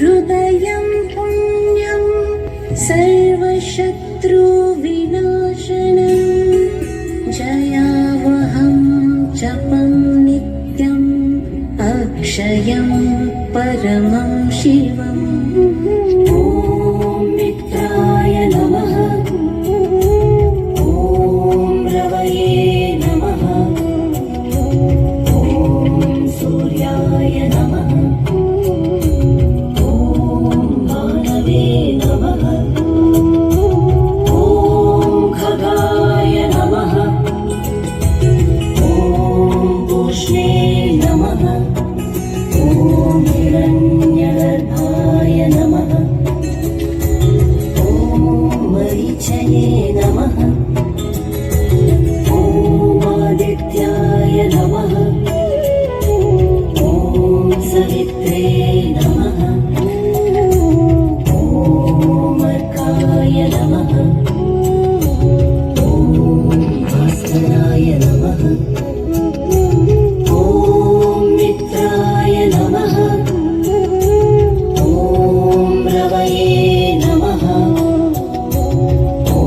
हृदयं पुण्यं सर्वशत्रुविनाशनं जयावहं जपं नित्यम् अक्षयं परमं शिवम्। ॐ मित्राय नमः, ॐ रवये नमः, ॐ सूर्याय नमः, ॐ मानवे नमः, ॐ खगाय नमः, ॐ पूष्णे नमः, ॐ हिरण्यगर्भाय नमः, ॐ मरीचये नमः, ॐ आदित्याय नमः, ॐ सवित्रे नमः, ॐ अर्काय नमः, ॐ भास्कराय नमः, ॐ मित्राय नमः, ॐ रवये नमः, ॐ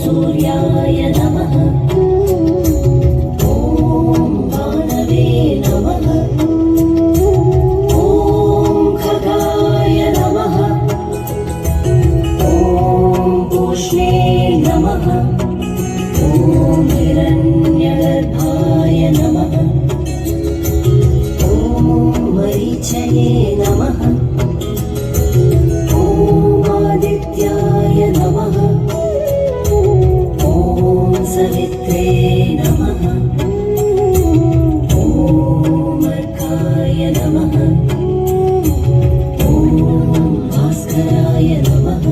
सूर्याय नमः, ॐ भानवे नमः, ॐ खगाय नमः, ॐ पूष्णे नमः, ॐ हिरण्यगर्भाय नमः, ॐ मरीचये नमः, ॐ आदित्याय नमः, ॐ सवित्रे नमः, ॐ अर्काय नमः, ॐ भास्कराय नमः।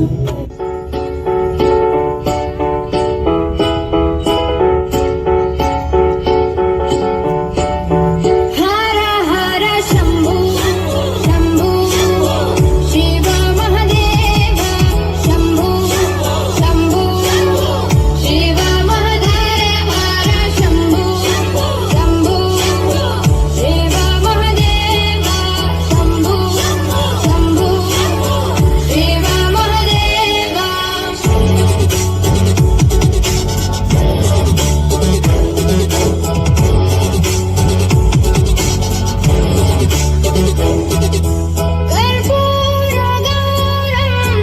हर हर शम्भो शम्भो शिव महदेव शम्भो शम्भो शिव महदेव हर शम्भो शम्भो शिव महदेव शम्भो शम्भो शिव महदेव। कर्पूरगौरं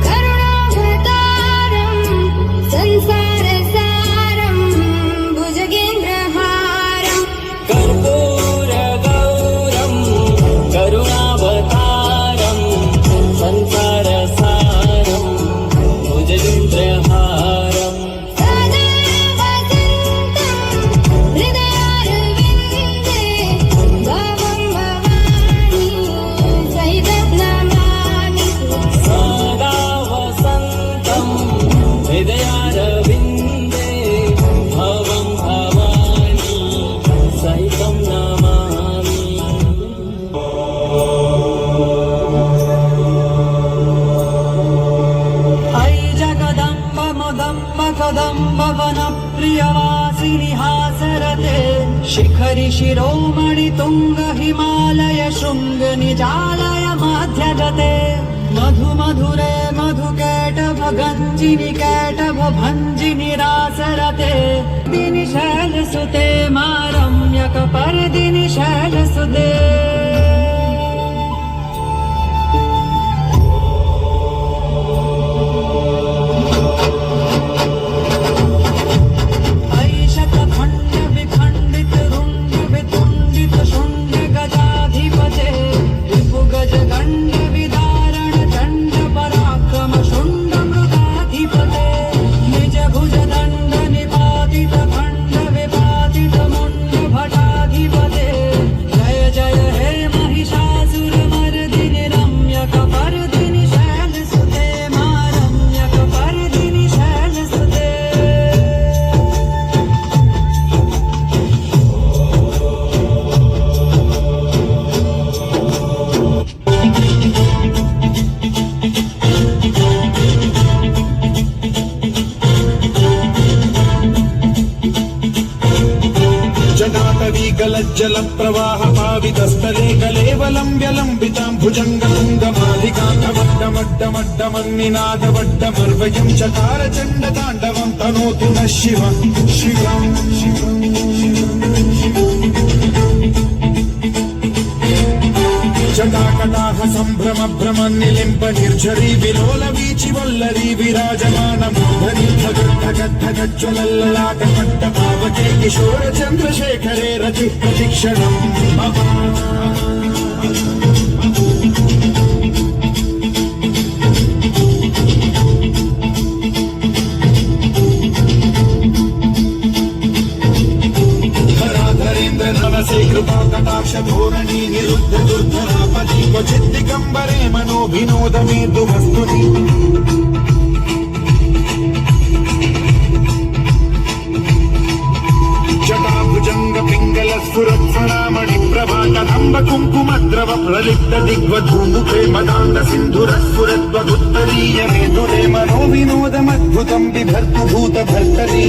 करुणावतारं संसारसारं भुजगेन्द्रहारं कर्पूरगौरं करुणावतारं संसारसारं भुजगेन्द्रहारं सदा वसन्तं हृदयारविन्दे भवं भवानी सहितं नमामि। सदा वसन्तं हृदयारविन्दे भवं भवानी सहितं नमामि। अयि जगदम्ब मुदम्ब कदम्ब वनप्रियवासिनि हासरते शिखरि शिरोमणि तुङ्ग हिमालय शृङ्ग निजालय मध्यगते मधु मधुरे मधुकैटभ गञ्जिनि कैटभ भञ्जिनि रासरते दिनि शैलसुते मारम्यक परदिनि शैलसुते। अयि शतखण्ड विखण्डित रुण्ड वितुण्डित शुण्ड गजाधिपते रिपु गज गण्ड विदारण दण्ड पराक्रम शुण्ड मृगाधिपते निज भुज दण्ड निपातित खण्ड विपातित मुण्ड भटाधिपते जय जय हे महिषासुरमर्दिनि रम्यक परदिनि शैलसुते मारम्यक परदिनि शैलसुते। जटाटवी गलज्जल प्रवाह पावितस्थले कलेवलं व्यलम्बितां भुजङ्गतुङ्गमा धिकान्तमड्डमड्डमड्डमन्निनादवड्डमर्वयं चकार चण्डताण्डवं तनोतु नः शिवं शिवं शिवं जटाकटाह सम्भ्रम भ्रम निलिम्ब निर्झरी विलोल वीचि वल्लरी विराजमान मूर्धनि धगद्धगद्धगज्ज्वलल्ललाट पट्ट पावके किशोर चन्द्रशेखरे रति प्रतिक्षणम् मम कृपा कटाक्ष धोरणी निरुद्ध दुर्धरापति क्वचित् दिगम्बरे मनो विनोद मेतु वस्तुनि जटाभुजंग पिंगल स्फुरत्फणामणि प्रभा कदम्ब कुङ्कुमद्रव प्रलिप्त दिग्वधूमुखे मदान्ध सिन्धुरस्फुरत्वगुत्तरीय मेतुरे मनो विनोदमद्भुतं बिभर्तु भूत भर्तरि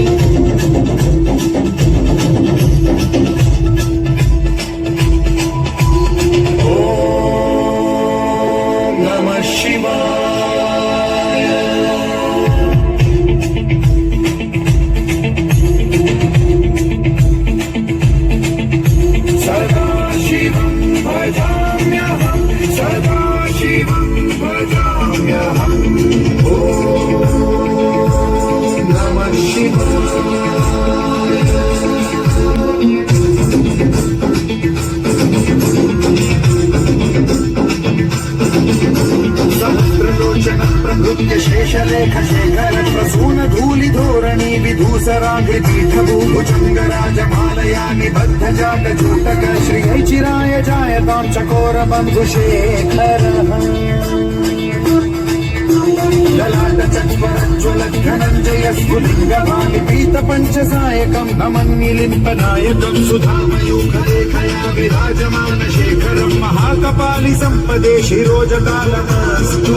शेषलेख शेखर प्रसून धूलि धोरणी विधूसराग्रिपीठ भूभुजंग राजमालया निबद्ध जाट जूटक श्रिय चिराय जायतां चकोर बंधु शेखर ललाट चक्वरज्ज्वल धनञ्जय स्फुलिंग भानि पीत पंचसायकं नमन्निलिम्पनायकं सुधामयूखलेखया विराजमान शेखरं महाकपालि सम्पदे शिरोजतालमस्तु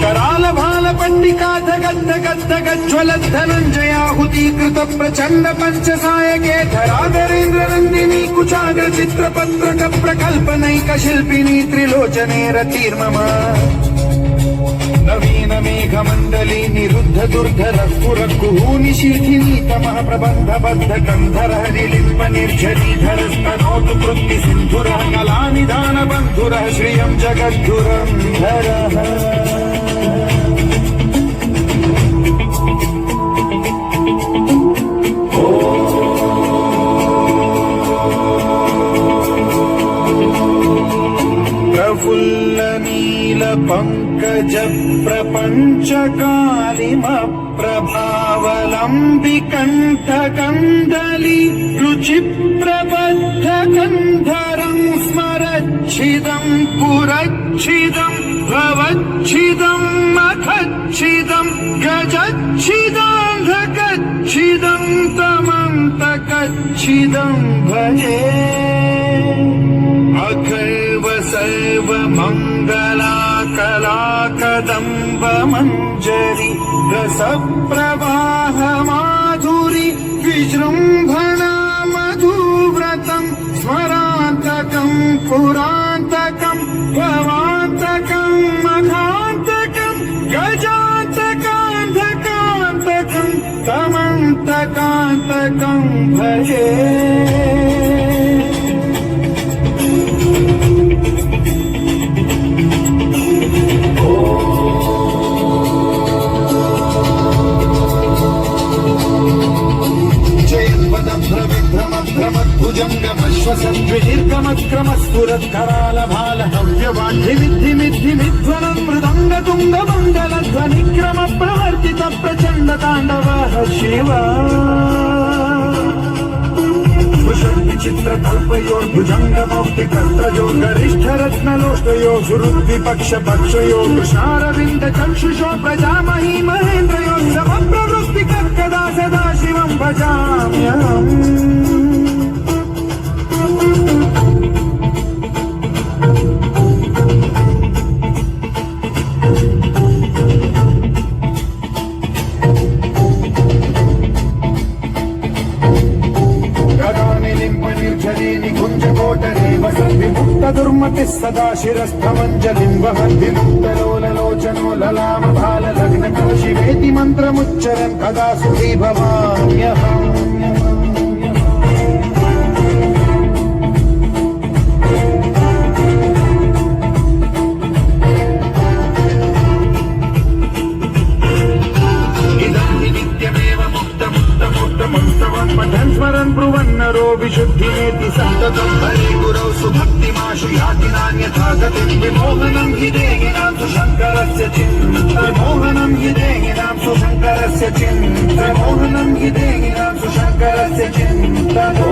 कराल भाल पंडिका धगद्ध गद्ध गज्ज्वलत् धनञ्जयाहुतीकृत प्रचण्ड पंचसायके धराधरेन्द्र नन्दिनी कुचाग्र चित्रपत्रक प्रकल्पनैक शिल्पिनी त्रिलोचने रतिर्मम नवीन मेघ मंडली निरुद्ध दुर्धर स्फुर कुहूनि शीर्षिनी तमः प्रबन्ध बद्ध कंधर निलिम्ब निर्झरीधर स्तनोतु कृत्ति सिन्धुरः कलानिधान बन्धुरः श्रियं जगद्धुरन्धरः प्रफुल्ल नील पंकज प्रपंच कालिम प्रभावलंबि कंठ कंदली रुचि प्रबद्ध कंधरं स्मरच्छिदं पुरच्छिदं भवच्छिदं मखच्छिदं गजच्छिदान्धकच्छिदं तमन्तकच्छिदं भजे अखैव सर्व मंगला कला कदम्ब मंजरी रस प्रवाह माधुरी विजृंभणा मधुव्रतं स्मरान्तकं पुरान्तकं भवान्तकं मघान्तकं गजान्तकान्धकान्तकं तमन्तकान्तकं भजे भुजङ्गमश्वसद्विदीर्घमक्रमस्फुरत्कराल भाल हव्यवाढ्यमिद्धिमिद्धिमिध्वनं मृदङ्ग तुङ्ग मण्डल ध्वनिक्रम प्रवर्तित प्रचण्ड ताण्डवः शिवा विचित्र कल्पयोर्भुजंग मौक्ति कर्तयो गरिष्ठ रत्नलोष्टयो सुहृद्विपक्ष पक्षयो कृष्णारविन्द चक्षुषो प्रजामहि महेन्द्रयो समप्रवृत्ति कर्कदा सदा शिवं भजाम्यहम् मतिः सदा शिरस्थमञ्जलिं वहन्ति मुक्तलोललोचनो ललामभाललग्नकः शिवेति मन्त्रमुच्चरन् कदा सुखी भवाम्यहम् पठन् स्मरन् ब्रुवन्नरो विशुद्धिमेति सन्ततम् हरे गुरौ सुभक्तिमाशु याति नान्यथा गतिम् विमोहनं हि देहिनां सुशङ्करस्य विमोहनं हि देहिनां सुशङ्करस्य विमोहनं हि देहिनां सुशङ्करस्य चिन्तनो